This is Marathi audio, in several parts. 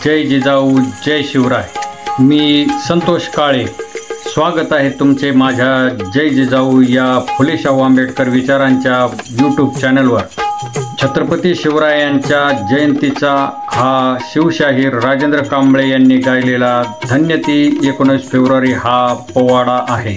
जय जिजाऊ जय शिवराय। मी संतोष काळे, स्वागत आहे तुमचे माझ्या जय जिजाऊ या फुले शाहू आंबेडकर विचारांच्या यूट्यूब चॅनलवर। छत्रपती शिवरायांच्या जयंतीचा हा शिवशाहीर राजेंद्र कांबळे यांनी गायलेला धन्य ती 19 फेब्रुवारी हा पोवाडा आहे।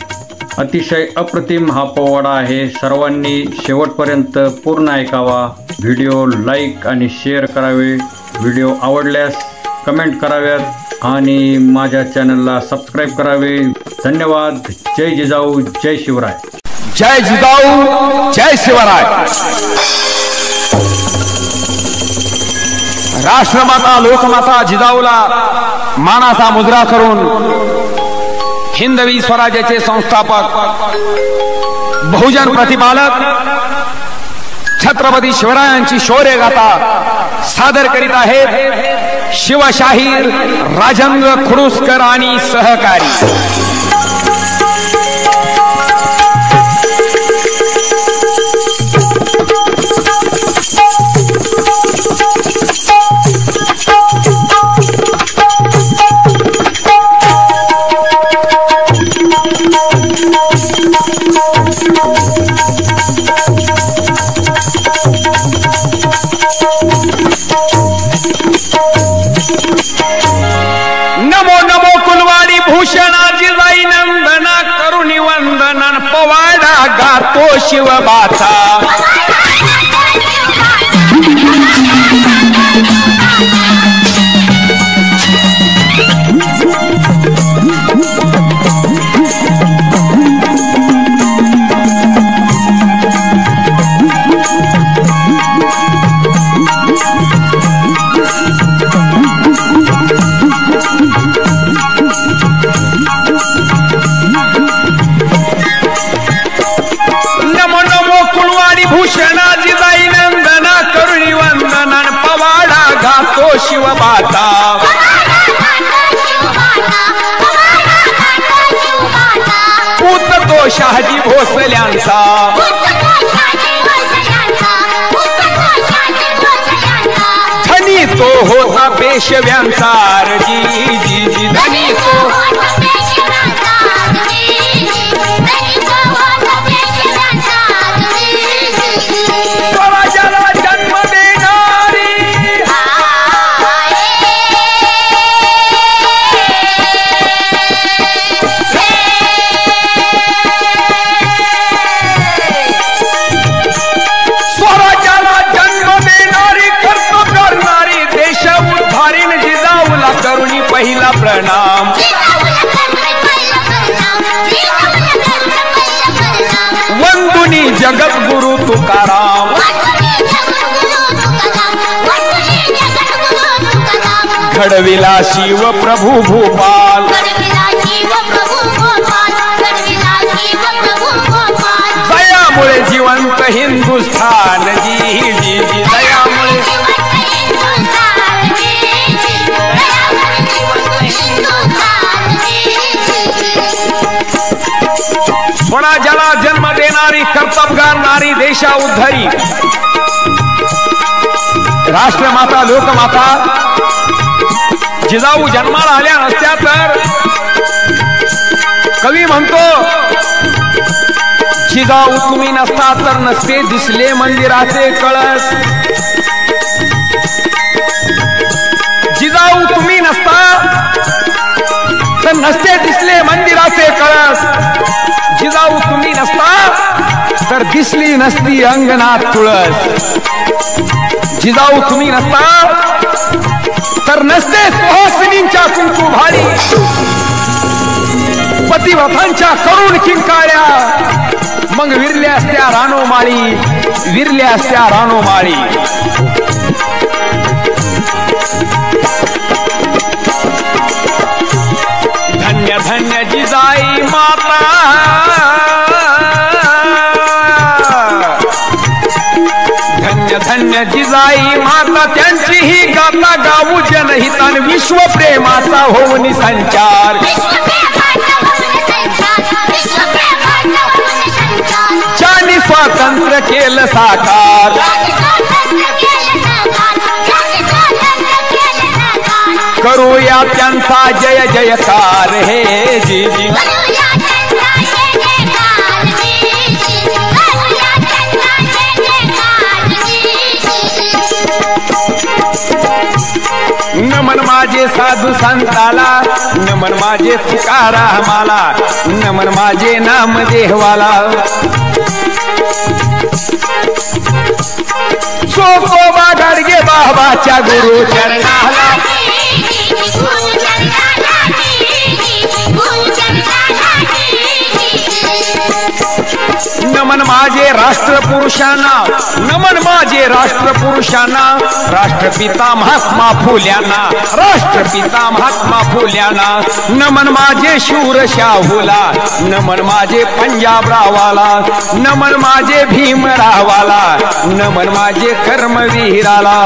अतिशय अप्रतिम हा पोवाडा आहे। सर्वांनी शेवटपर्यंत पूर्ण ऐकावा। व्हिडिओ लाईक आणि शेअर करावे। व्हिडिओ आवडल्यास कमेंट कराव्यात आणि माझ्या चॅनलला सबस्क्राईब करावे। धन्यवाद। जय जिजाऊ जय शिवराय। जय जिजाऊ जय शिवराय। राष्ट्रमाता लोकमाता जिजाऊला मानाचा मुजरा करून हिंदवी स्वराज्याचे संस्थापक बहुजन प्रतिपालक छत्रपती शिवरायांची शौर्य गाथा सादर करीत आहेत शिवशाहीर राजेंद्र खुडुसकर आणि सहकारी। नमो नमो कुलवाडी भूषणा जिजाई नंदना करुणी वंदना पवाडा गातो शिवबाचा। भूषणा जिजाई नंदना करुणी वंदना पवाडा गातो शिवबाचा। पूत तो शहाजी भोसल्यांचा धनी तो होता पेशव्यांचा जी जी जी धनी तो करुणी पहिला प्रणाम। वंदुनी जगत गुरु तुकाराम घडविला शिव प्रभु भूपाल। दयामुळे जिवंत हिंदुस्थान जी जी जी दयामुळे स्वराज्याला जन्म देणारी कर्तबगार नारी देशा उद्धारी राष्ट्रमाता लोकमाता जिजाऊ जन्माला आल्या नसत्या तर कवी म्हणतो जिजाऊ तुम्ही नसता तर नसते दिसले मंदिराचे कळस। जिजाऊ तुम्ही नसता तर नसते दिसले मंदिराचे कळस। जिजाऊ तुम्ही नसता तर दिसली नसती अंगणात तुळस। जिजाऊ तुम्ही नसता तर नसते सुहासिनींच्या कुंकू भारी पतिव्रतांच्या करुण किंकाळ्या मग विरल्या असत्या रानोमाळी विरल्या असत्या रानोमाळी। धन्य धन्य जिजाई माता धन्य धन्य जिजाई माता त्यांची ही गाथा गाऊ जनहितान विश्व प्रेमाचा होऊन संचार। ज्यांनी स्वातंत्र्य केलं साकार करूया त्यांचा जय जयकार हे जी जी नमन माझे साधू संताला, नमन माझे तुकारामाला, नमन माझे नामदेवाला. सोकोबा गाडगे बाबाच्या गुरु चरणाला, नमन माझे राष्ट्रपुरुषांना, नमन माझे राष्ट्रपुरुषांना, राष्ट्रपिता महात्मा फुल्यांना, राष्ट्रपिता महात्मा फुल्यांना. नमन माझे शूर शाहूला, नमन माझे पंजाबरावाला, नमन माझे भीमरावाला, नमन माझे कर्मवीराला.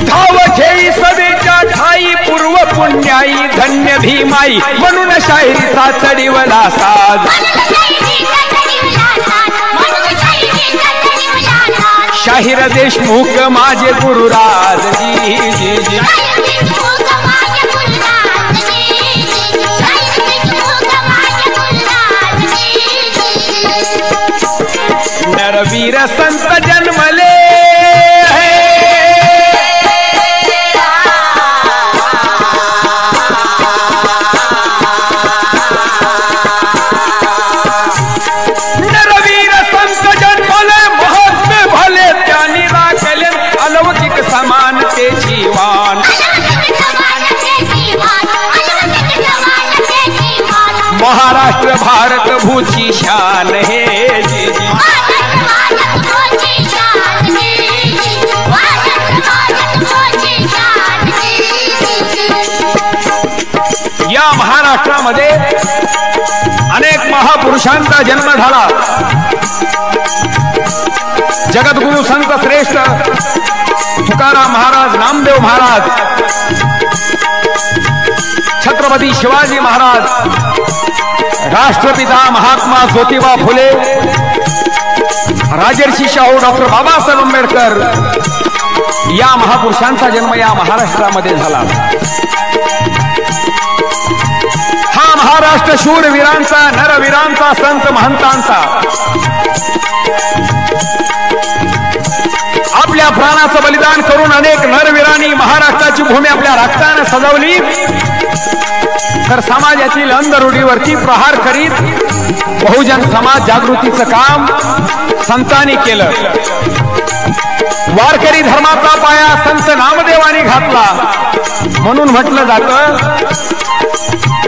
धाव घेई सभेच्या ठाई पूर्व पुण्याई, धन्य भीमाई म्हणून शाहिरीचा चढिवला साज. शाहीर देशमुख माझे गुरुराज जी जी जी. नरवीर संत जन्मले महाराष्ट्र भारत भूची शान है जी जी. या महाराष्ट्रामध्ये अनेक महापुरुषांचा जन्म झाला. जगद्गुरु संत श्रेष्ठ तुकाराम महाराज, नामदेव महाराज, छत्रपती शिवाजी महाराज, राष्ट्रपिता महात्मा ज्योतिबा फुले, राजर्षी शाहू डॉक्टर बाबासाहेब आंबेडकर या महापुरुषांचा जन्म या महाराष्ट्रामध्ये झाला. हा महाराष्ट्र शूरवीरांचा, नरवीरांचा, संत महंतांचा, आपल्या प्राणाचं बलिदान करून अनेक नरवीरांनी महाराष्ट्राची भूमी आपल्या रक्ताने सजवली. तर समाजातील अंधरूढीवरती प्रहार करीत बहुजन समाज जागृतीचं काम संतांनी केलं. वारकरी धर्माचा पाया संत नामदेवानी घातला. म्हणून म्हटलं जातं,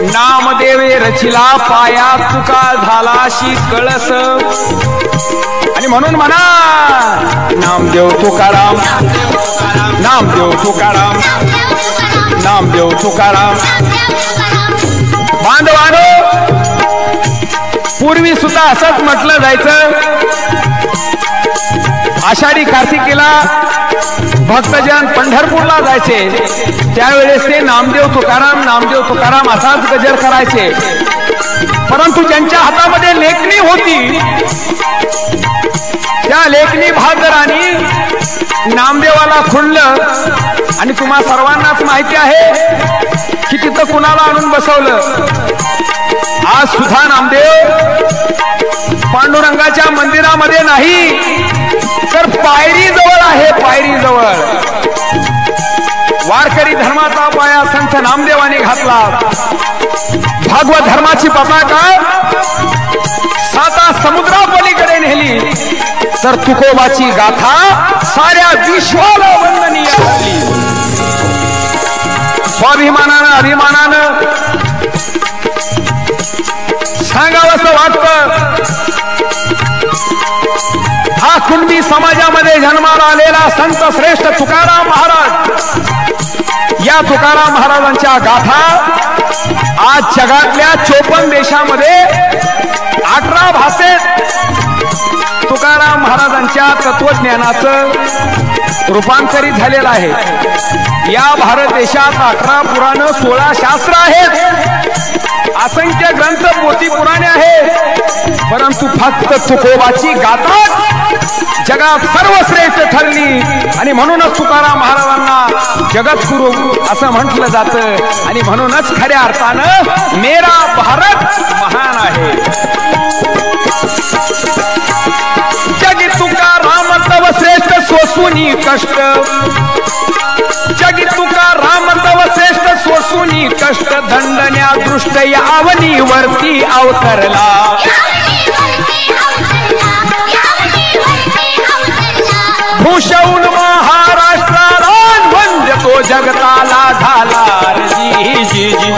नामदेवे रचिला पाया तुका झालाशी कळस. आणि म्हणून म्हणा, नामदेव तुकाराम, नामदेव तुकाराम, नामदेव तुकाराम. बांधवानो, पूर्वी सुद्धा असंच म्हटलं जायचं. आषाढी कार्तिकीला भक्तजन पंढरपूरला जायचे, त्यावेळेस ते नामदेव तुकाराम, नामदेव तुकाराम असाच गजर करायचे. परंतु ज्यांच्या हातामध्ये लेखणी होती, त्या लेखणी बहादरांनी नामदेवाला खुणलं. आणि तुम्हा सर्वांनाच माहिती आहे की तिथं कुणाला आणून बसवलं. आज सुद्धा नामदेव पांडुरंगाच्या मंदिरामध्ये नाही, तर पायरी जवळ आहे, पायरी जवळ. वारकरी धर्माचा पाया संत नामदेवाने घातला. भागवत धर्माची पताका साता समुद्रापलीकडे नेली, तर तुकोबाची गाथा साऱ्या विश्वाला वंदनीय झाली. स्वाभिमानानं, अभिमानानं सांगावंसं वाटतं, हा कुणबी समाजामध्ये जन्माला आलेला संत श्रेष्ठ तुकाराम महाराज, या तुकाराम महाराजांच्या गाथा आज जगातल्या 54 देशामध्ये 18 भाषेत तुकाराम महाराजांच्या तत्वज्ञानाचं रूपांतरित झालेलं आहे. या भारत देशात 18 पुराण 16 शास्त्र आहेत. असंख्य ग्रंथ पोथी पुराणे आहेत, परंतु फक्त तुकोबाची गाथा जगात सर्वश्रेष्ठ ठरली आणि म्हणूनच तुकाराम महाराजांना जगद्गुरु असं म्हटलं जातं आणि म्हणूनच खऱ्या अर्थानं मेरा भारत महान आहे. जगी तुकाराम तव श्रेष्ठ सोसुनी कष्ट, जगी तुकाराम तव श्रेष्ठ सोसुनी कष्ट, दंडन्या दृष्ट यावनी वरती अवतरला. भूषवून महाराष्ट्राला वंद्य तो जगताला झाला जी जी जी.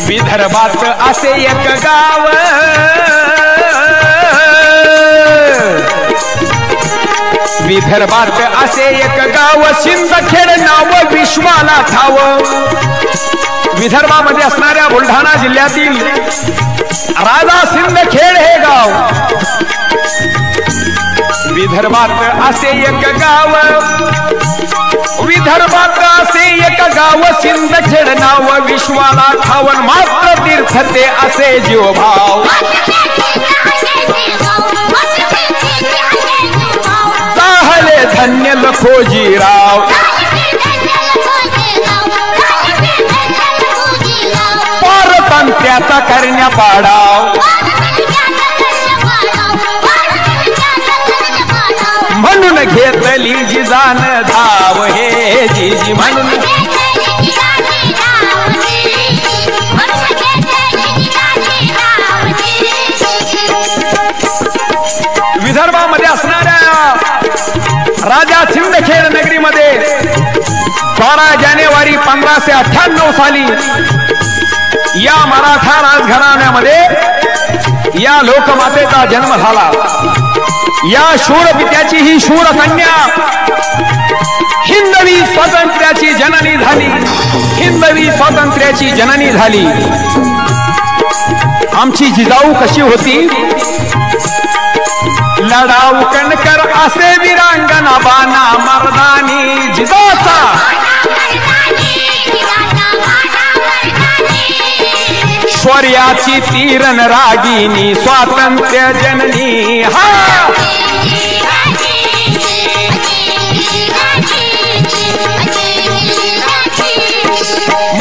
विदर्भात असे एक गाव, विदर्भात असे एक गाव, सिंदखेड नाव विश्वाला ठाव. विदर्भामध्ये असणाऱ्या बुलढाणा जिल्ह्यातील राजा सिंदखेड हे गाव. विदर्भात असे एक गाव, विदर्भात असे एक गाव, सिंदखेड नाव विश्वाला ठावन. मात्र तीर्थ ते असे जीवभाव, चाहले धन्य लखोजीराव. पारतंत्र्याचा करण्या पाडाव, म्हणून घेतली जिजान धाव हे जी जी. म्हणून विदर्भामध्ये असणाऱ्या राजा सिंदखेड नगरीमध्ये 12 जानेवारी 1598 साली या मराठा राजघराण्यामध्ये या लोकमातेचा जन्म झाला. या शूर पित्याची ही शूर कन्या हिंदवी स्वातंत्र्याची जननी झाली, हिंदवी स्वातंत्र्याची जननी झाली. आमची जिजाऊ कशी होती? लढाऊ कणकर असे वीरांगना बाना मर्दानी जिजाचा. शौर्याची तीरन रागिनी स्वातंत्र्य जननी. हा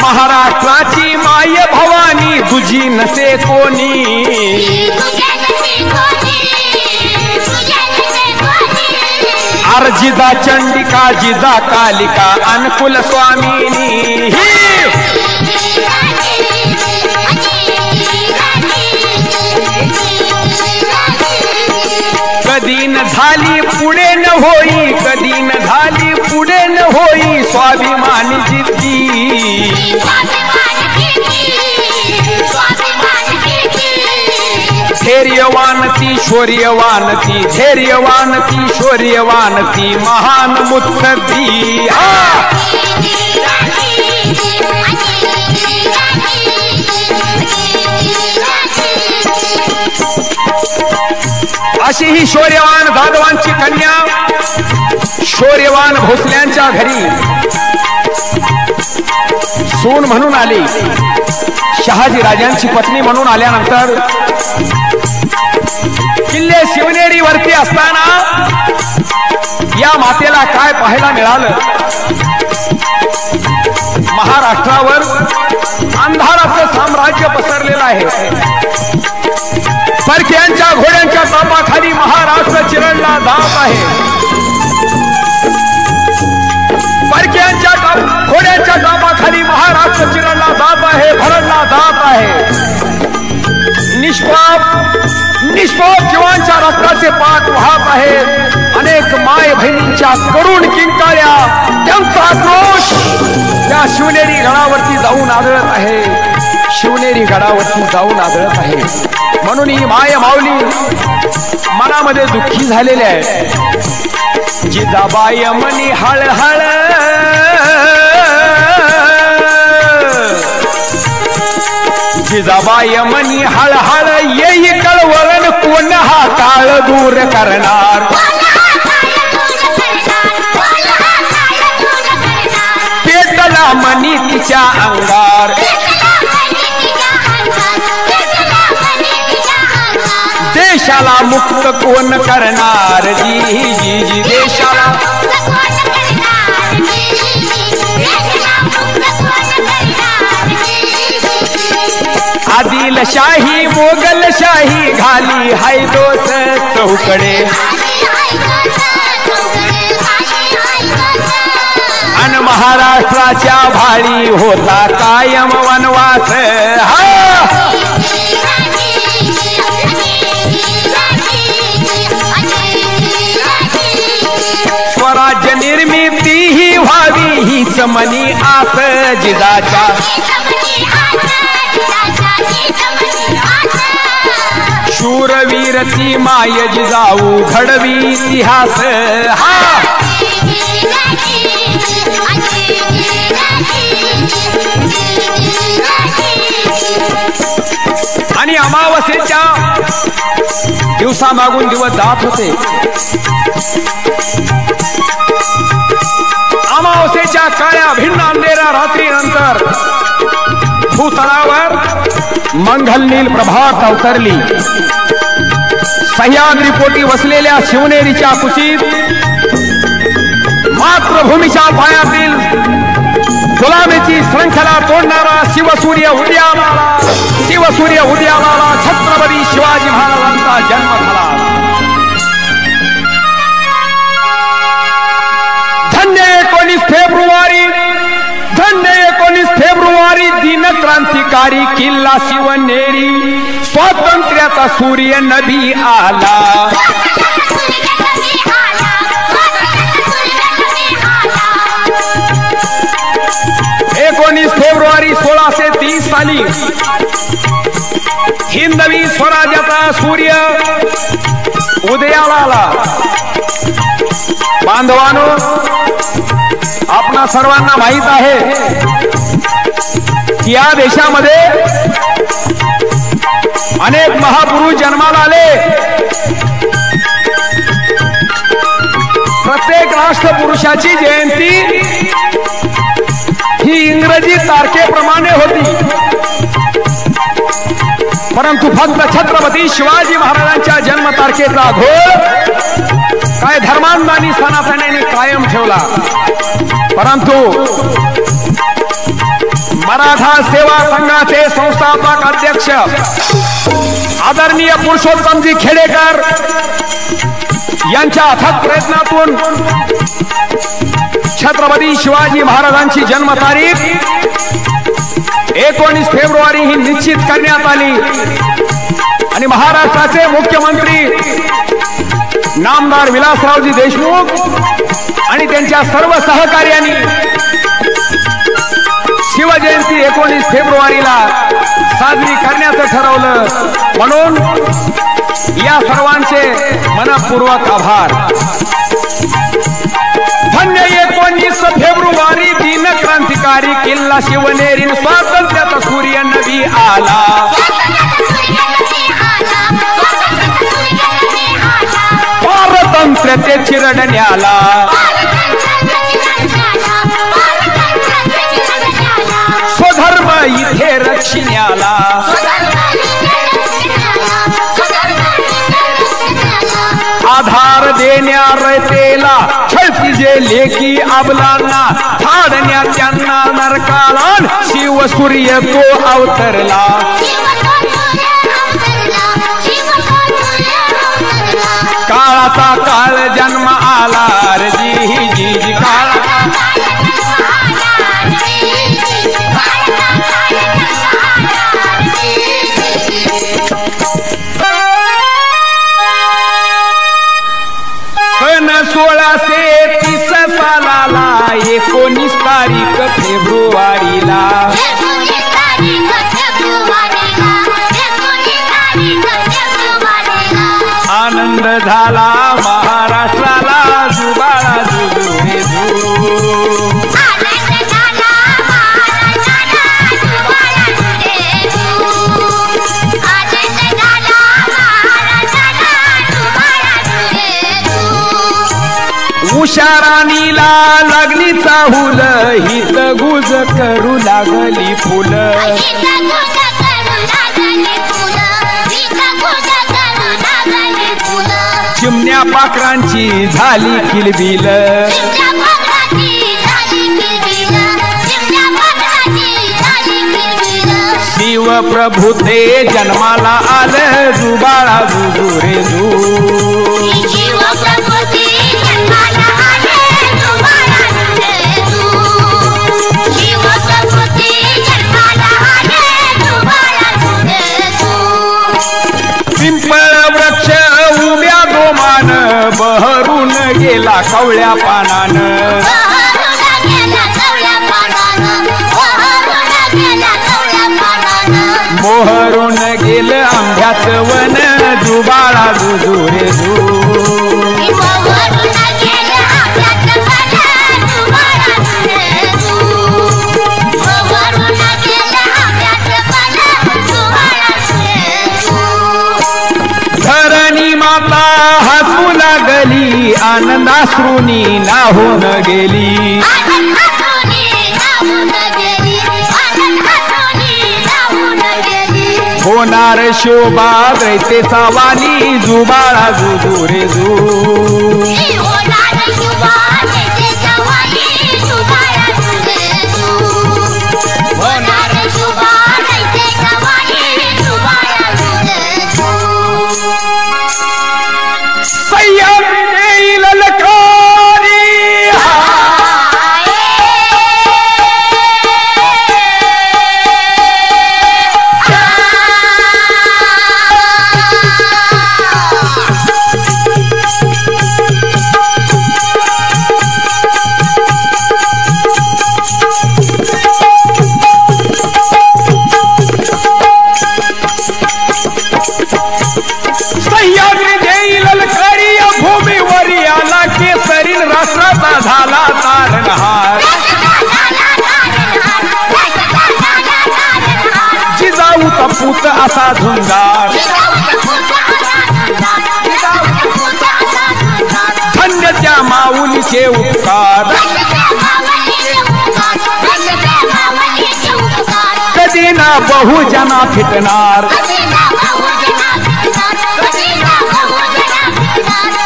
महाराष्ट्राची माय भवानी तुझी नसे कोणी. अर्जिजा चंडिका जिजा कालिका अनुकूल स्वामिनी. कधी न झाली पुढे न होई, कधी न झाली पुढे न होई स्वाभिमानी जिद्दी. धैर्यवानती शौर्यवानती, धैर्यवानती शौर्यवानती महान मुत्सद्दी. अशी ही शौर्यवान जाधवांची कन्या शौर्यवान भोसल्यांच्या घरी सून म्हणून आली. शहाजी राजांची पत्नी म्हणून आल्यानंतर किल्ले शिवनेरी वरती असताना या मातेला काय पाहायला मिळालं? महाराष्ट्रावर अंधाराचं साम्राज्य पसरलेलं आहे. परक्यांच्या घोड्यांच्या तापाखाली महाराष्ट्र चिरडला जात आहे. परक्यांच्या घोड्यांच्या तापाखाली महाराष्ट्र चिरडला जात आहे, भरडला जात आहे. निष्पाप जीवांच्या रक्ताचे पाठ वाहत आहेत. अनेक माय बहिणींच्या करुण किंकाळ्या त्यांचा आक्रोश त्या शिवनेरी गडावरती जाऊन आदळत आहे, शिवनेरी गडावरती जाऊन आदळत आहे. म्हणून ही माय माऊली मनामध्ये दुःखी झालेले आहे. जिजाबाई मनी हळहळ जिजाबाई मनी हळहळ येई कळवळण कोण हा काळ दूर करणार पेटला मनी तिच्या अंगार देशाला मुक्त कोण करणार जी जी जी देशाला आदिलशाही मोगलशाही घाली हाय दोस चौकडे अन महाराष्ट्राच्या भाळी होता कायम वनवास स्वराज्य निर्मिती ही व्हावी हीच मनी आस जिजाच्या शूरवीरची माय जिजाऊ घडवी इतिहास आणि अमावस्येच्या दिवसामागून दिवस जात होते अमावस्येच्या काळ्या भिन्न अंधेऱ्या रात्रीनंतर भूतलावर मंगलनील प्रभात अवतरली सह्याद्री पोटी वसलेल्या शिवनेरीच्या कुशीत मातृभूमीच्या पायातील गुलामीची श्रंखला तोडणारा शिवसूर्य उदयाला छत्रपती शिवाजी महाराजांचा जन्म झाला धन्य 19 फेब्रुवारी दिन क्रांतिकारी किल्ला शिवनेरी स्वातंत्र्याचा सूर्य नभी आला 19 फेब्रुवारी 1630 साली हिंदवी स्वराज्याचा सूर्य उदयाला आला बांधवांनो आपणा सर्वांना माहित आहे की या देशामध्ये अनेक महापुरुष जन्माला आले प्रत्येक राष्ट्रपुरुषाची जयंती ही इंग्रजी तारखेप्रमाणे होती परंतु फक्त छत्रपती शिवाजी महाराजांच्या जन्म तारखेचा घोळ काय धर्मांधानी सनातनाने कायम ठेवला परंतु मराठा सेवा संघाचे संस्थापक अध्यक्ष आदरणीय पुरुषोत्तमजी खेडेकर यांच्या अथक प्रयत्नातून छत्रपती शिवाजी महाराजांची जन्म तारीख 19 फेब्रुवारी ही निश्चित करण्यात आली आणि महाराष्ट्राचे मुख्यमंत्री नामदार विलासरावजी देशमुख आणि त्यांच्या सर्व सहकार्यांनी शिवजयंती 19 फेब्रुवारीला साजरी करण्याचं ठरवलं म्हणून या सर्वांचे मनपूर्वक आभार धन्य 19 फेब्रुवारी दिन क्रांतिकारी किल्ला शिवनेरी स्वातंत्र्याचा सूर्य नभी आला पारतंत्र्याचे चिरडण्याला स्वधर्म इथे रक्षिण्याला आधार देण्या रयतेला छळती जे लेखी अबलांना थाडण्या त्यांना नरकाला शिव सूर्य तो अवतरला काळाचा काळ जन्म आला जी जी जी काळ सन 1630 सालाला 19 तारीख फेब्रुवारीला आनंद झाला महाराष्ट्राला जुबाळा जुजुरे उषाराणीला लागली चाहूल हित गुज करू लागली फुलं चिमण्या पाखरांची झाली किलबिल शिव प्रभू ते जन्माला आलं जुबाळा जुजुरे जू पिंपळ वृक्ष उभ्या दोमान बहरून गेला कवळ्या पानानं मोहरून गेलं आंब्याचं वन जुबाळा जुजुरे जू धरणी माता हसू लागली आनंदाश्रूनी नाहून गेली होणार शोभा दैतेचा वाली जुबाळा जुजुरे जू झाला तारणहार जिजाऊ कपूत असा झुंजार धन्य त्या माऊलीचे उपकार कधी ना बहुजना फिटणार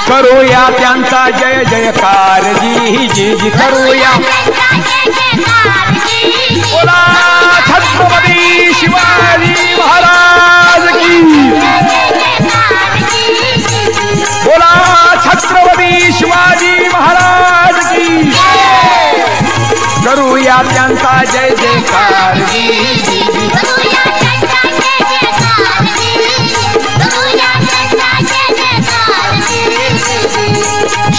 करूया त्यांचा जय जयकार जी जी जी करूया बोला छत्रपती शिवाजी महाराज की बोला छत्रपती शिवाजी महाराज की करूया त्यांचा जय जयकार जी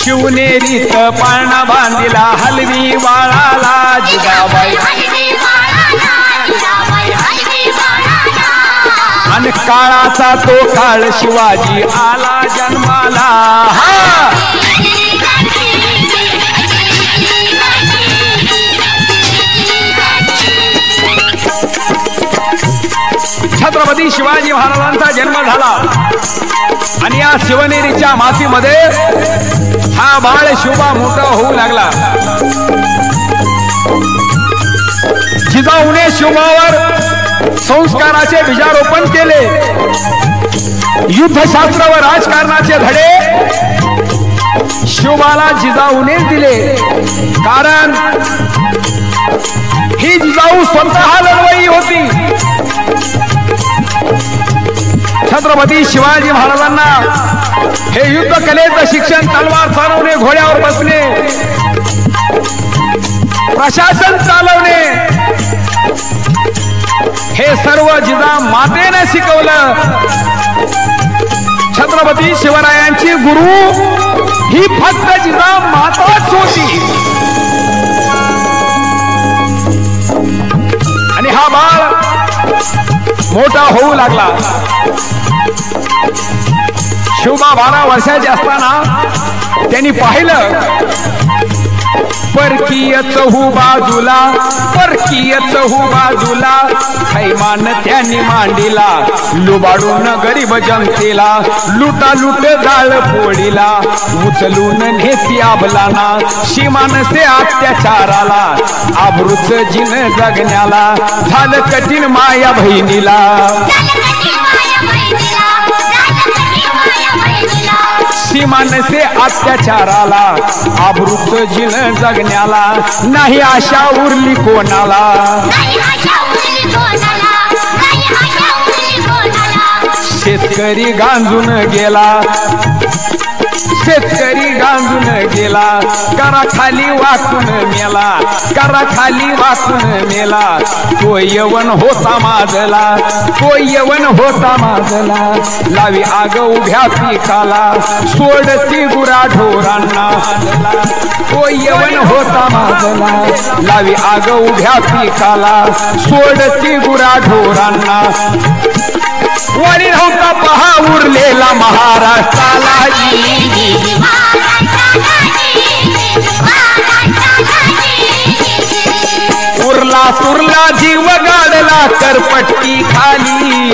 शिवनेरीत पाळणा बांधिला हलवी वाळाला जिजाबाई आणि काळाचा तो काळ शिवाजी आला जन्माला छत्रपती शिवाजी महाराजांचा जन्म झाला आणि या शिवनेरीच्या मातीमध्ये हा बाळ शिवबा मोठा होऊ लागला जिजाऊने शिवबावर संस्काराचे बीजारोपण केले युद्धशास्त्र व राजकारणाचे धडे शिवबाला जिजाऊने दिले कारण ही जिजाऊ स्वतः लढवई होती छत्रपती शिवाजी महाराजांना हे युद्ध कलेचं शिक्षण तलवार चालवणे घोड्यावर बसणे प्रशासन चालवणे हे सर्व जिजा मातेने शिकवलं छत्रपती शिवरायांची गुरु ही फक्त जिजा माताच होती आणि हा बाळ मोठा होऊ लागला शिवबा 12 वर्षाचे असताना त्यांनी पाहिलं परकीय चहू बाजूला, परकीय चहू बाजूला, थैमान त्यांनी मांडीला, लुबाडून गरीब जनतेला, लुटालूट जाळ पोळीला, उचलून नेती आबलाना, सीमानसे अत्याचाराला, आबरूच जिन जगण्याला, झालं कठीण माया बहिणीला, सीमानसे अत्याचाराला, आबरूच जिन जगण्याला, नाही आशा उरली कोणाला, शेतकरी गांजून गेला, शेतकरी गांजून गेला, करा खाली वाकून मेला, करा खाली वाकून मेला, तो यवन होता माजला, तो यवन होता माजला, लावी आग उभ्या पिकाला, सोडती गुरा ढोरांना, तो यवन होता माजला, लावी आग उभ्या पिकाला, सोडती गुरा ढोरांना, वरी नव्हता पहा उरलेला महाराष्ट्राला, उरला सुरला जीव गाडला करपट्टी खाली,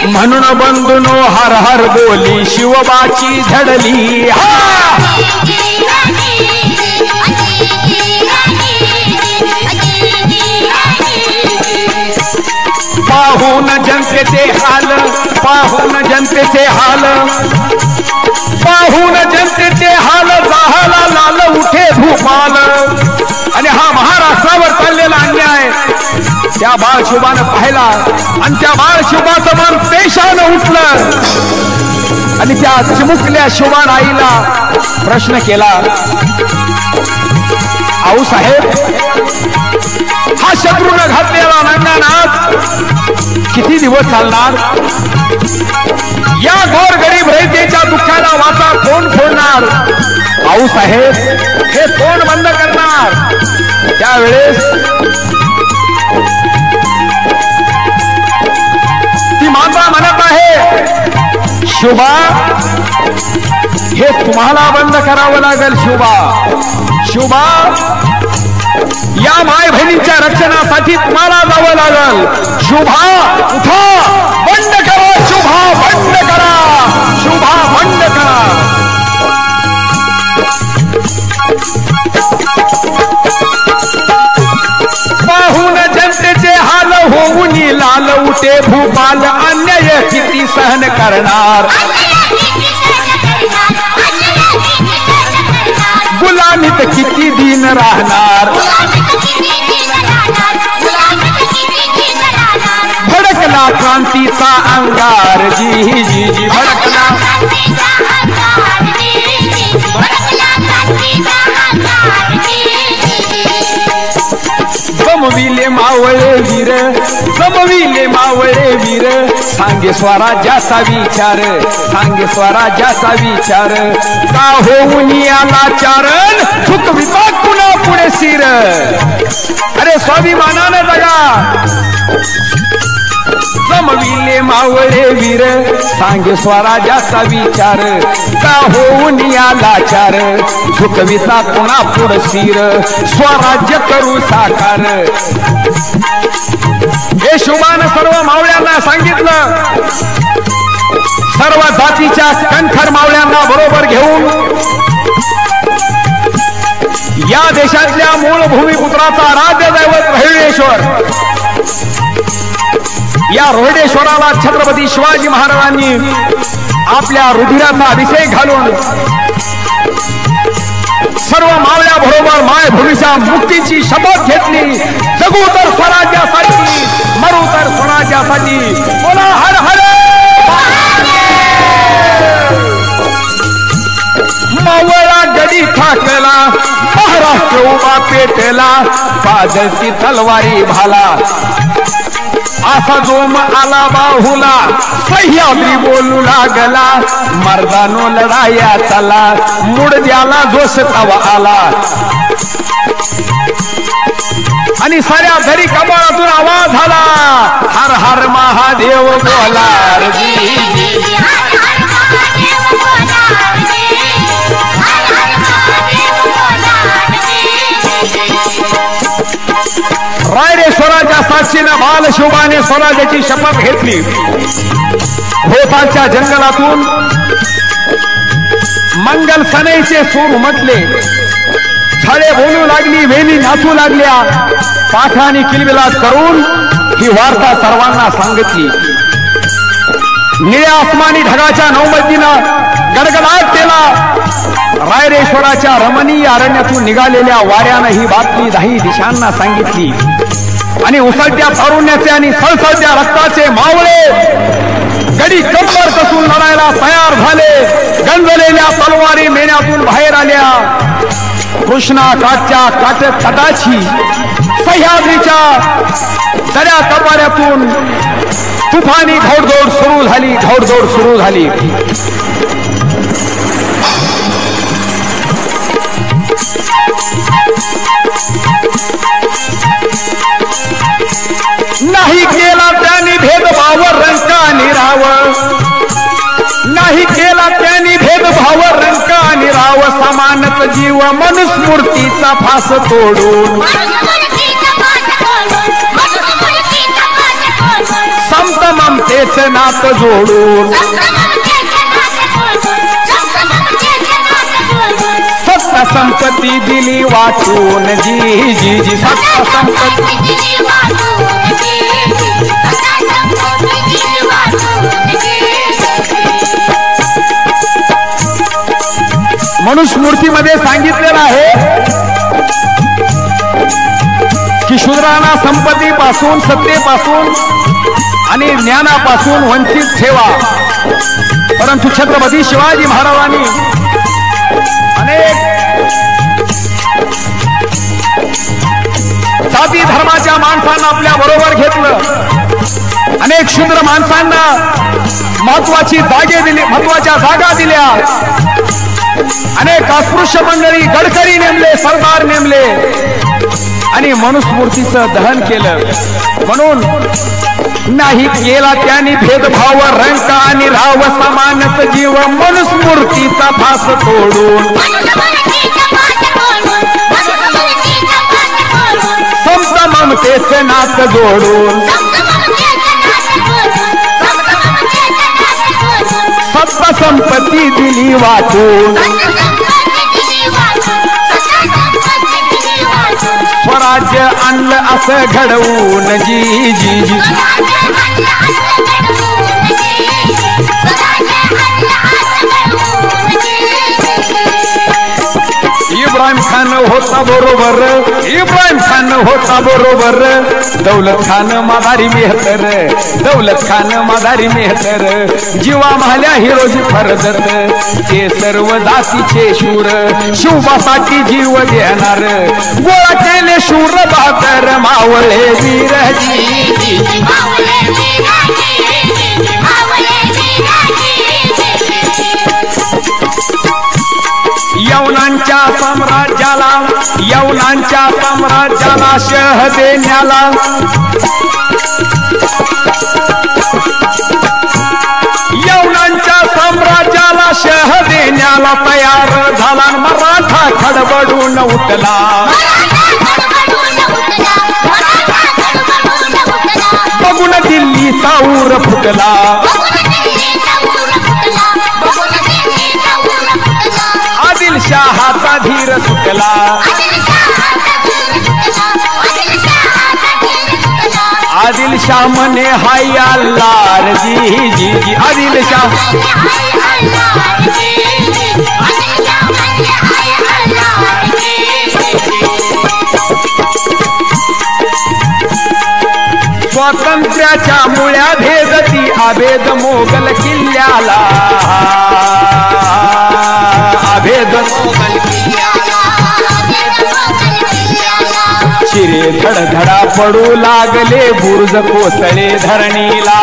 म्हणून बंधुनो हर हर बोली शिवबाची झडली, पाहून जनतेचे हाल, पाहून जनतेचे हाल, पाहून जनतेचे हाल, जाहाला लाल उठे भूपाल, आणि हा महाराष्ट्रावर चाललेला अन्याय त्या बाळशिवानं पाहिला, आणि त्या बाळशिवाचं मन पेशानं उठलं, आणि त्या चिमुकल्या शिवान आईला प्रश्न केला, आऊ साहेब, हा शत्रूने घातलेला नंगानाथ किती दिवस चालणार? या गोरगरीब रयतेच्या दुःखाला वाचा कोण फोडणार? आऊ साहेब, हे कोण बंद करणार? त्यावेळेस ती माता म्हणत आहे, शोभा, हे तुम्हाला बंद करावं लागेल शोभा, शोभा, या माय बहिणीच्या रक्षणासाठी तुम्हाला जावं लागल, शोभा उठा, बंद करा, शोभा बंद करा, शोभा बंद करा. पाहून जनतेचे हाल होऊन लाल उठे भूपाल, अन्याय किती सहन करणार, गुलामीत किती दिन राहणार, भडकला क्रांतीचा अंगार, जी जी जी भडकला, जमविले मावळे वीर, जमविले मावळे वीर, सांगे स्वराज्याचा विचार, सांगे स्वराज्याचा विचार, का होऊन याला चारण, चुकविता पुन्हा पुढे शिर, अरे स्वाभिमानाने जगा, जमविले मावळे वीर, सांगे स्वराज्याचा विचार, का होऊन याला चार, झुकविता पुन्हा पुढे शिर, स्वराज्य करू साकार. हे शुभान सर्व मावळ्यांना सांगितलं, सर्व जातीच्या कणखर मावळ्यांना बरोबर घेऊन या देशातल्या मूळ भूमिपुत्राचा राज्य दैवत रोहिडेश्वर, या रोहिडेश्वराला छत्रपती शिवाजी महाराजांनी आपल्या रुधिराचा अभिषेक घालून सर्व मावळ्या बरोबर माय भूमीच्या मुक्तीची शपथ घेतली. जगू तर स्वराज्यासाठी, मरू तर स्वराज्यासाठी. बोला हर हर मावळा गडी ठाकला, महाराष्ट्र उभा पेटला, बाजती तलवारी भाला, असा जोम आला बाहुला, सह्याद्री बोलू लागला, मर्दानो लढाया चला, मुडद्याला जोश तवा आला. आणि साऱ्या घरी कमळातून आवाज झाला, हर हर महादेव बोला, देवाच्या साक्षीनं बाल शोभाने स्वराज्याची शपथ घेतली. भोपाळच्या जंगलातून मंगल सनईचे सूर उमटले. झाडे बोलू लागली, वेली नाचू लागल्या. काठाने किलबिलाट करून ही वार्ता सर्वांना सांगितली. निळ्या आसमानी ढगाच्या नौमतीनं गडगडाट केला. रायरेश्वराच्या रमणीय अरण्यातून निघालेल्या वाऱ्यानं ही बातमी 10 दिशांना सांगितली. आणि उसळत्या तारुण्याचे आणि सळसळत्या रक्ताचे मावळे गडी कंबर कसून लढायला तयार झाले. गंजलेल्या तलवारी मेण्यातून बाहेर आल्या. कृष्णा काठच्या तटाची सह्याद्रीच्या दऱ्या कपाऱ्यातून तुफानी घोडदौड सुरू झाली. नाही केला त्यांनी भेदभाव रंग आणि राव. नाही केला त्यांनी भेदभाव रंग आणि राव. समानच जीव मनुस्मृतीचा फास तोडून. संत ममतेच नात जोडून. सत्ता संपत्ती दिली वाटून. जी जी जी सत्ता संपत्ती मनुस्मृतीमध्ये सांगितलेलं आहे की शूद्रांना संपत्तीपासून, सत्तेपासून आणि ज्ञानापासून वंचित ठेवा. परंतु छत्रपती शिवाजी महाराजांनी अनेक जाती धर्माच्या माणसांना आपल्या बरोबर घेतलं. अनेक शूद्र माणसांना महत्वाच्या जागा दिल्या. अनेक अस्पृश्य मंडळी गडकरी नेमले, सरदार नेमले आणि मनुस्मृतीचं दहन केलं. म्हणून नाही केला त्यांनी भेदभाव रंग आणि राव. समानच जीव मनुस्मृतीचा फास तोडून. संत ममतेचे नात जोडून. सत्ता संपत्ती दिली वाटून. स्वराज्य आणलं असं घडवून. जी जी जी इब्राहिम खान होता बरोबर. इब्राहिम खान होता बरोबर. दौलत खान माधारी मेहतर. दौलत खान माधारी मेहतर. जीवा महाल्या हिरोजी फरजत. ते सर्व जातीचे शूर शिवबासाठी जीव घेणार. गोळा केले शूर बहादर मावळे वीरजी. यवनांच्या साम्राज्याला शह देण्याला. यवनांच्या साम्राज्याला शह देण्याला तयार झाला. मराठा खडबडून उठला. बघून दिल्लीचा ऊर फुटला. आदिलशहाचा धीर सुटला. आदिलशाह म्हणे हाय अल्लाह. जी जी जी आदिलशाह. स्वातंत्र्याच्या मुळ्या भेदती अभेद मोगल किल्ल्याला. अभेद शिरे धडधडा पडू लागले. बुर्ज कोसळे धरणीला.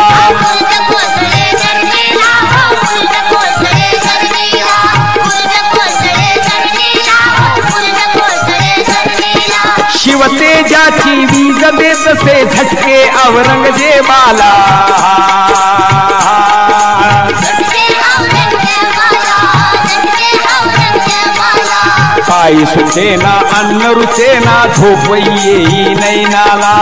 शिवतेजाची वीज देत से झटके औरंगजेबाला. काही सुचेना अन्न रुचेना झोप येई नैनाला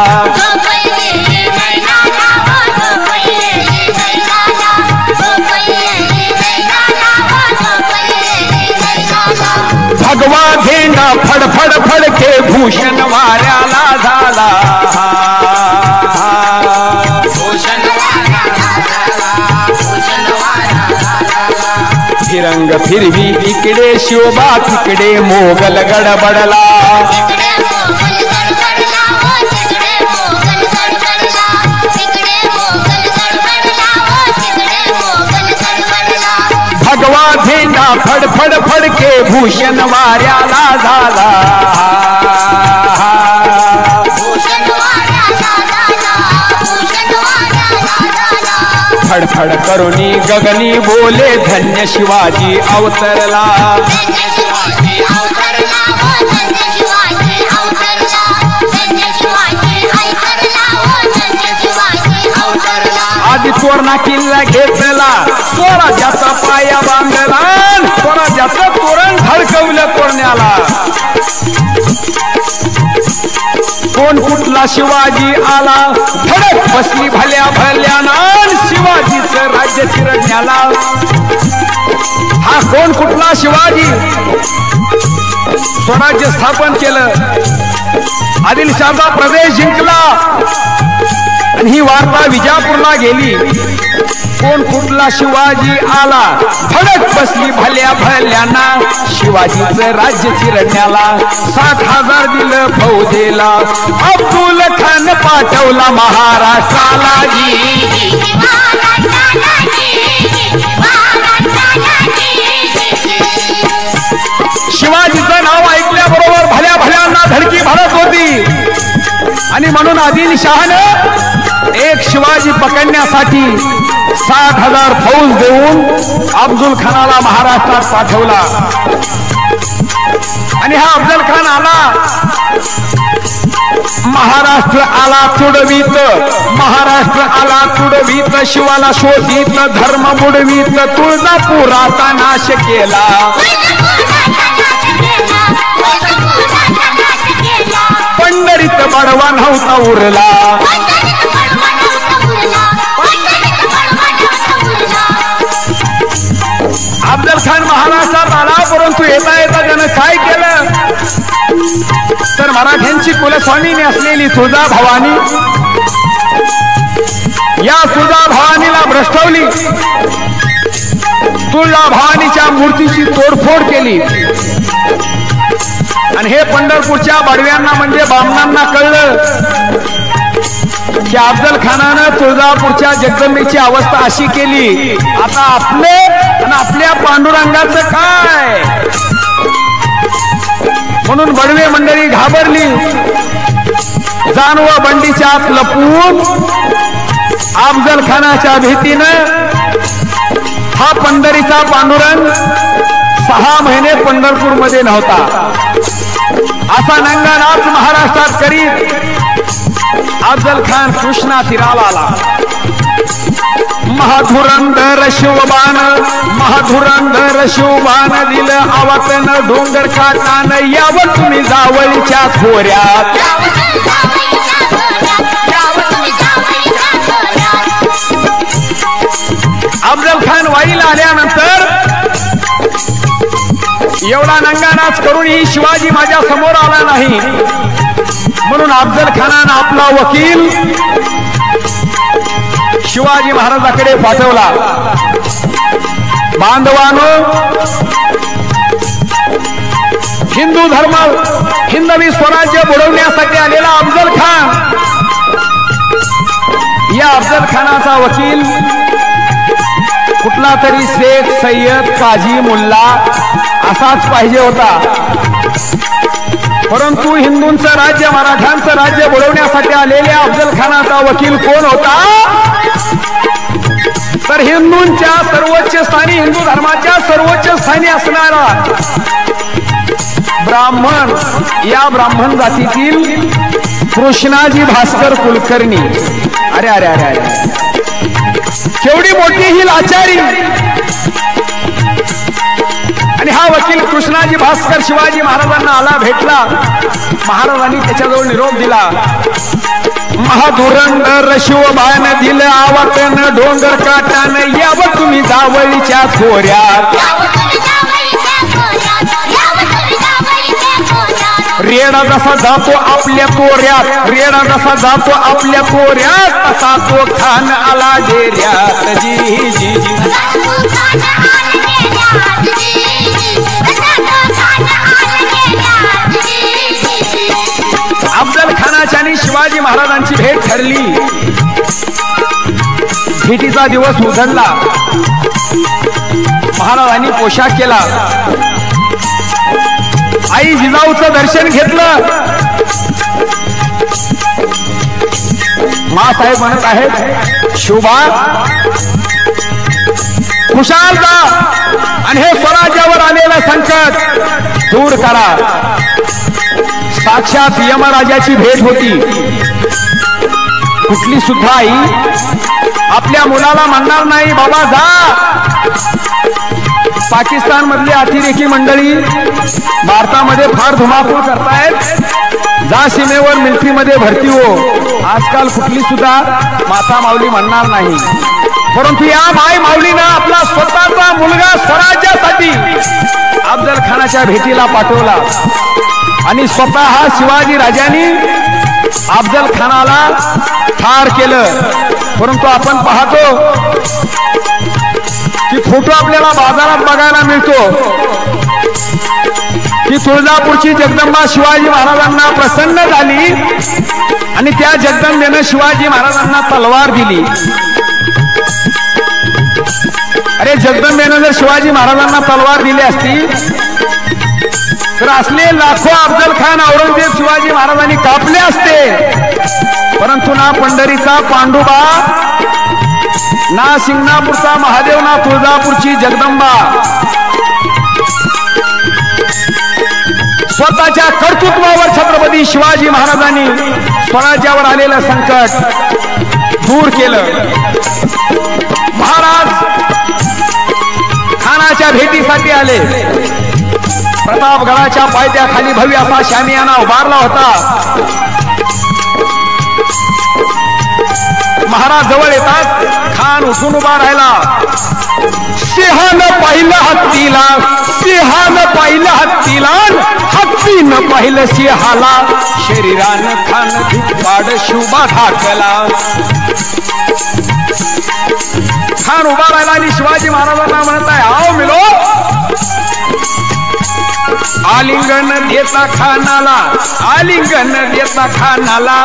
भगवा झेंडा फडफड फडके भूषण वाऱ्याला झाला फिरंग फिरवी इकडे शोभा तिकडे मोगल गडबडला भगवा झेंडा फडफड फडके भूषण वाऱ्याला झाला फडफड करुणी गगनी बोले धन्य शिवाजी अवतरला आधी तोरणा किल्ला घेतला स्वराज्याचा पाया बांधला स्वराज्याचं तोरण धडकवलं तोरण्याला कोण कुठला शिवाजी आला धडक बसली भल्या भल्याना शिवाजीचं राज्य चिरडण्याला हा कोण कुठला शिवाजी स्वराज्य स्थापन केलं आदिलशाहचा प्रदेश जिंकला आणि ही वार्ता विजापूरला गेली कोण कुठला शिवाजी आला धडक बसली भल्या भल्यांना शिवाजीचं राज्य चिरडण्याला 60,000 दिलं फौजेला अब्दुल खान पाठवला महाराष्ट्राला शिवाजीचं नाव ऐकल्याबरोबर भल्या भल्यांना धडकी भरत होती आणि म्हणून आदिलशहानं एक शिवाजी पकडण्यासाठी 60,000 फौज देऊन अफजल खानाला महाराष्ट्रात पाठवला आणि हा अफजल खान आला महाराष्ट्र आला तुडवीत महाराष्ट्र आला तुडवीत शिवाला शोधित धर्म बुडवीत तुळजापुराचा नाश केला पंढरीत बडवा नव्हता उरला अफजल खान महाराष्ट्रात आला परंतु येता येता त्यानं काय केलं तर मराठ्यांची कुलस्वामीनी असलेली तुळजा भवानी या तुळजा भवानीला भ्रष्टवली तुळजा भवानीच्या मूर्तीची तोडफोड केली आणि हे पंढरपूरच्या बडव्यांना म्हणजे बामणांना कळलं की अफजल खानानं तुळजापूरच्या जगदंबेची अवस्था अशी केली आता आपले आणि आपल्या पांडुरंगाचं काय म्हणून बडवे मंडळी घाबरली जानव बंडीच्या आत लपून अफजल खानाच्या भीतीनं हा पंढरीचा पांडुरंग 6 महिने पंढरपूर मध्ये नव्हता असा नंगा नाच महाराष्ट्रात करीत अफजल खान कृष्णा तीराला आला महाधुरंधर शिवबान दिलं आवतन डोंगर काटान यावं तुम्ही जावळीच्या खोऱ्यात अफजल खान वाईला आल्यानंतर एवढा नंगानाच करूनही शिवाजी माझ्या समोर आला नाही म्हणून अफजल खानानं आपला वकील शिवाजी महाराजांकडे पाठवला बांधवानो हिंदू धर्म हिंदवी स्वराज्य बुडवण्यासाठी आलेला अफजल खान या अफजल खानाचा वकील कुठला तरी शेख सय्यद काजी मुल्ला असाच पाहिजे होता परंतु हिंदूंचं राज्य मराठ्यांचं राज्य बुडवण्यासाठी आलेल्या अफजल खानाचा वकील कोण होता तर हिंदूंच्या सर्वोच्च स्थानी हिंदू धर्माच्या सर्वोच्च स्थानी असणारा ब्राह्मण या ब्राह्मण जातीतील कृष्णाजी भास्कर कुलकर्णी अरे अरे अरे अरे केवढी मोठी ही लाचारी आणि हा वकील कृष्णाजी भास्कर शिवाजी महाराजांना आला, भेटला. महाराजांनी त्याच्याजवळ निरोप दिला. महाधुरंदर शिवबान दिलं आवतन डोंगर काटान, यावं तुम्ही जावळीच्या खोऱ्यात. रेडा जसा जातो आपल्या कोऱ्यात, रेडा जसा जातो आपल्या कोऱ्यात, तसा तो खान आला डेऱ्यात. जी जी जी अफजल खानाची आणि शिवाजी महाराजांची भेट ठरली. भेटीचा दिवस उजळला. महाराजांनी पोशाख केला. आई जिजाऊचं दर्शन घेतलं. मासाहेब म्हणत आहेत, शोभा खुशाल जा आणि हे स्वराज्यावर आलेलं संकट दूर करा. साक्षात यमराजाची भेट होती. कुठली सुद्धा आई आपल्या मुलाला म्हणणार नाही, बाबा जा. पाकिस्तान मधली अतिरेकी मंडळी भारतामध्ये फार धुमाकूळ करतायत, जा सीमेवर मिलिटरीमध्ये भरती हो. आजकाल कुठली सुद्धा माता माऊली म्हणणार नाही. परंतु या माय माऊलीनं आपला स्वतःचा मुलगा स्वराज्यासाठी अफजल खानाच्या भेटीला पाठवला आणि स्वतः शिवाजी राजांनी अफजल खानाला ठार केलं. परंतु आपण पाहतो की फोटो आपल्याला बाजारात बघायला मिळतो की तुळजापूरची जगदंबा शिवाजी महाराजांना प्रसन्न झाली आणि त्या जगदंबेनं शिवाजी महाराजांना तलवार दिली. अरे जगदंबेनं जर शिवाजी महाराजांना तलवार दिली असती तर असले लाखो अफजल खान औरंगजेब शिवाजी महाराजांनी कापले असते. परंतु ना पंढरीचा पांडुबा, ना सिंगणापूरचा महादेव, ना तुळजापूरची जगदंबा स्वतःच्या कर्तृत्वावर छत्रपती शिवाजी महाराजांनी स्वराज्यावर आलेलं संकट दूर केलं. महाराज खानाच्या भेटीसाठी आले. प्रतापगडाच्या पायथ्याखाली भव्य असा शामियाना उभारला होता. महाराज जवळ येतात. खान उठून उभा राहिला. सिंहानं पाहिलं हत्तीला, सिंहानं पाहिलं हत्तीला, हत्तीनं पाहिलं सिंहाला, शरीरानं खान धिप्पाड शुभा धाकला. खान उभा राहिला आणि शिवाजी महाराजांना म्हणत आहे, आओ मिलो. आलिंगन देता खानाला, आलिंगन देता खानाला,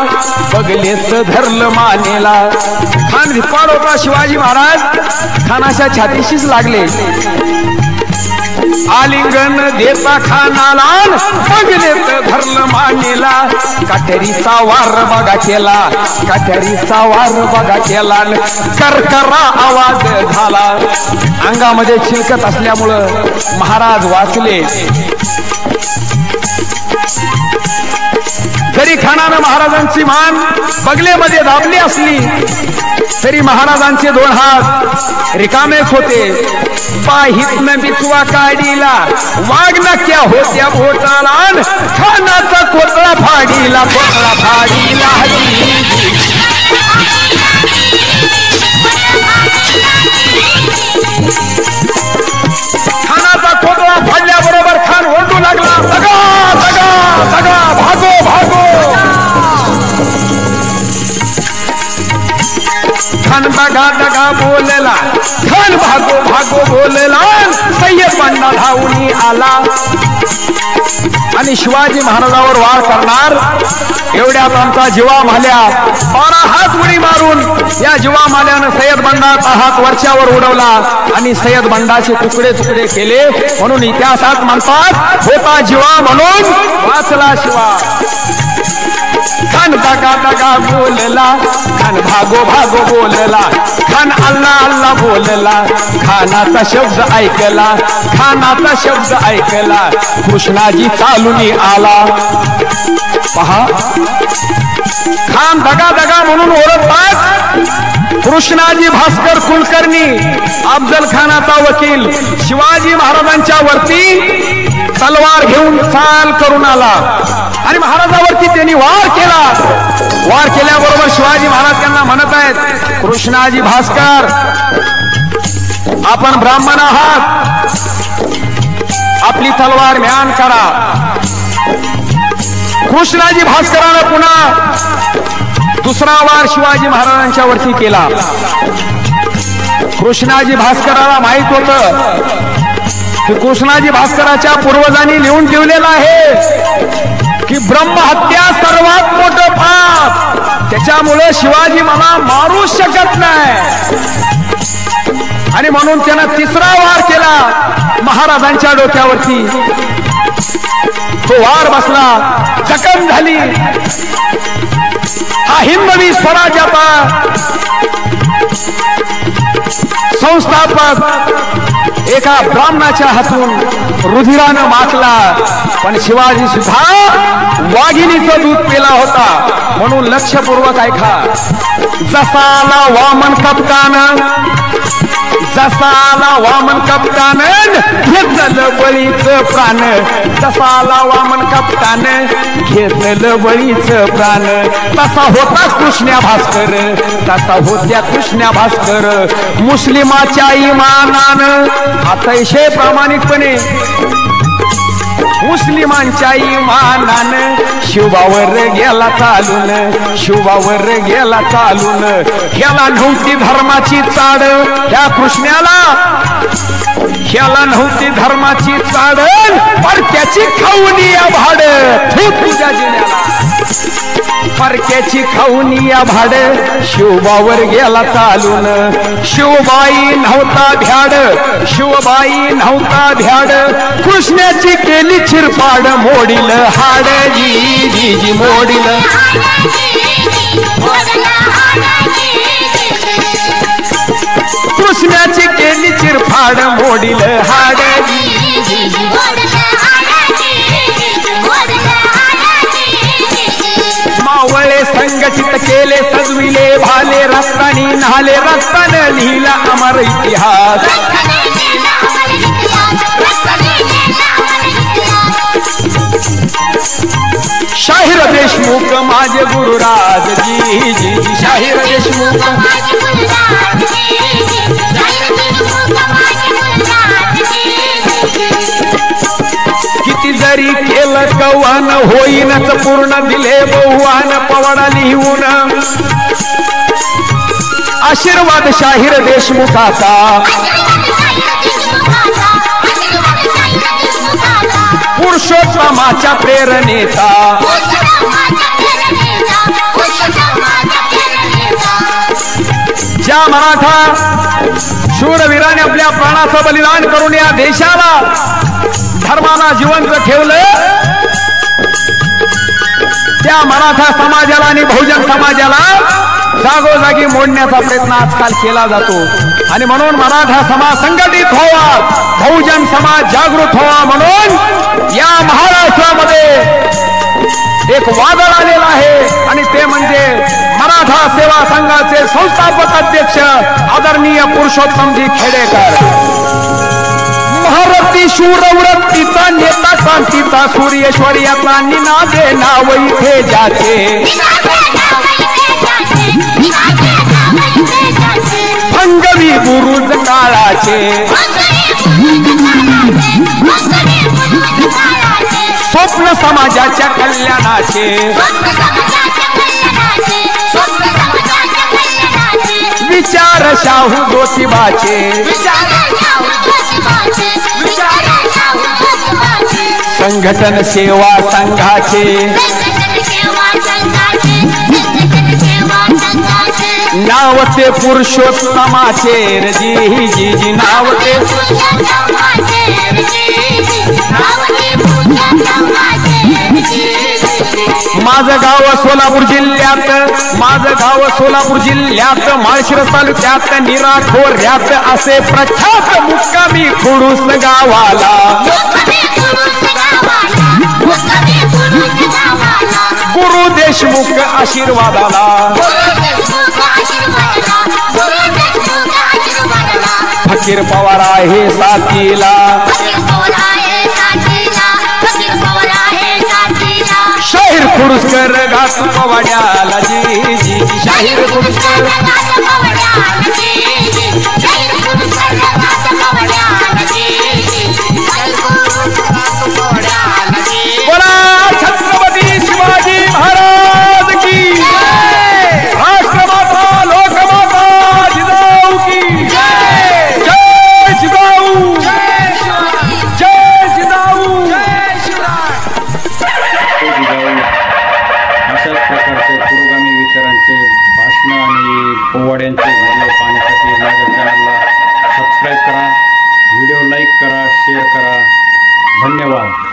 बगलेच धरलं मानेला. खान धिप्पाड होता. शिवाजी महाराज खानाच्या छातीशीच लागले. आलिंगन देता खानाला, बगलेच धरलं मानेला. काटेरीचा वार बघा केला, काटेरीचा वार बघा केला, करकरा आवाज झाला. अंगामध्ये चिलकत असल्यामुळं महाराज वाचले. जरी खानानं महाराजांची मान बगलेमध्ये दाबली असली तरी महाराजांचे दोन हात रिकामेच होते. पाहितनं बिचवा काढीला, वाघनक्या होत्या बोटाला, खानाचा कोतळा फाडीला, कोतळा फाडीला. खानाचा कोतळा फाडल्याबरोबर खान ओरडू लागला, दगा दगा दगा, भागो भागो. खान दगा दगा बोलला, खान भागो भागो बोलला. सय्यद बंडा धावून आला आणि शिवाजी महाराजांवर वार करणार. एवढ्यात आमचा जीवा माल्या 12 हात उडी मारून या जीवा माल्यानं सय्यद बंडाचा हात वरच्यावर उडवला आणि सय्यद बंडाचे तुकडे तुकडे केले. म्हणून इतिहासात म्हणतात, होता जीवा म्हणून वाचला शिवा. खान दगा दगा बोलला, खान भागो भागो बोलला, खान अल्ला अल्ला बोलला. खानाचा शब्द ऐकला, खानाचा शब्द ऐकला. कृष्णाजी चालून आला. पहा, खान दगा दगा म्हणून ओरडतात. कृष्णाजी भास्कर कुलकर्णी अफजल खानाचा वकील शिवाजी महाराजांच्या वरती तलवार घेऊन चाल करून आला आणि महाराजावरती त्यांनी वार केला. वार केल्याबरोबर शिवाजी महाराज त्यांना म्हणत आहेत, कृष्णाजी भास्कर आपण ब्राह्मण आहात, आपली तलवार म्यान करा. कृष्णाजी भास्करानं पुन्हा दुसरा वार शिवाजी महाराजांच्या वरती केला. कृष्णाजी भास्कराला माहित होतं की कृष्णाजी भास्कराच्या पूर्वजांनी लिहून ठेवलेलं आहे की ब्रह्महत्या सर्वात मोठं पाप, त्याच्यामुळे शिवाजी मला मारू शकत नाही. आणि म्हणून त्यानं तिसरा वार केला महाराजांच्या डोक्यावरती. तो वार बसला, जखम झाली. हा हिंदवी स्वराज्याचा संस्थापक एका ब्राह्मणाच्या हातून रुधिरानं माखला. पण शिवाजी सुद्धा वाघिणीचं दूध पिला होता. म्हणून लक्षपूर्वक ऐका. जसाला वामन कप्तान, जसाला वामन कप्तान घेतलं बळीचं प्राण, जसाला वामन कप्तान घेतलं बळीचं प्राण. तसा होता कृष्ण्या भास्कर, तसा होत्या कृष्ण्या भास्कर. मुस्लिमाच्या इमानानं अतिशय प्रामाणिकपणे मुस्लिमांच्या इमानानं शिवावर गेला चालून, शिवावर गेला चालून. ह्याला नव्हती धर्माची चाड त्या कृष्ण्याला, ह्याला नव्हती धर्माची चाड परक्याची खाऊनी या भाड. तुझ्या जिन्याला परक्याची खाऊनी या भाड. शिवबावर गेला चालून, शिवबाई नव्हता भ्याड, शिवबाई नव्हता भ्याड. कृष्णाची केली चिरपाड, मोडील हाड जी जी जी मोडील. कृष्णाची केली चिरफाड, मोडील हाड जी जी जी. मावळे संघटित केले सजविले भाले, रक्तानी नाले रक्तानं लिहिला अमर इतिहास. शाहीर देशमुख माझे गुरुराज जी जी जी. शाहीर देशमुख किती जरी केलं कव्हान होईनच पूर्ण, दिले बहुवान पवाडा लिहून. आशीर्वाद शाहीर देशमुखाचा, पुरुषोत्तमाच्या प्रेरणेचा. ज्या मराठा शूरवीराने आपल्या प्राणाचं बलिदान करून या देशाला धर्माला जिवंत ठेवलं, त्या मराठा समाजाला आणि बहुजन समाजाला जागोजागी मोडण्याचा प्रयत्न आजकाल केला जातो. आणि म्हणून मराठा समाज संघटित व्हावा, बहुजन समाज जागृत व्हावा, म्हणून या महाराष्ट्रामध्ये एक वादळ आलेला आहे. आणि ते म्हणजे मराठा सेवा संघाचे संस्थापक अध्यक्ष आदरणीय पुरुषोत्तमजी खेडेकर. महारथी शूरवृत्तीचा नेता, क्रांतीचा सूर्यश्वर्याचा निनादे नाव इथे जाते. अंगवी बुरुज काळाचे, स्वप्न समाजाच्या कल्याणाचे. विचार शाहू ज्योतिबाचे, संघटन सेवा संघाचे. नाव ते पुरुषोत्तमाचे जी जी जी. नाव ते माझं गाव सोलापूर जिल्ह्यात, माझं गाव सोलापूर जिल्ह्यात, माळशिरस तालुक्यात, निरा खोऱ्यात असे प्रख्यात मुक्कामी खुडूस गावाला. गुरु देशमुख आशीर्वादाला. फकीर पवार आहे साथीला, शाहीर खुडूसकर घास पवाड्याला जी, शाहीर खुडूसकर बोला छत्रपती शिवाजी महाराज की राष्ट्रमाता लोकमाता जिजाऊ की जय जिजाऊ, जय जिजाऊ, अशाच प्रकारचे पुरोगामी विचारांचे भाषण आणि पोवाड्यांचे व्हिडिओ पाहण्यासाठी माझ्या चॅनलला सबस्क्राईब करा, व्हिडिओ लाईक करा, शेअर करा. धन्यवाद.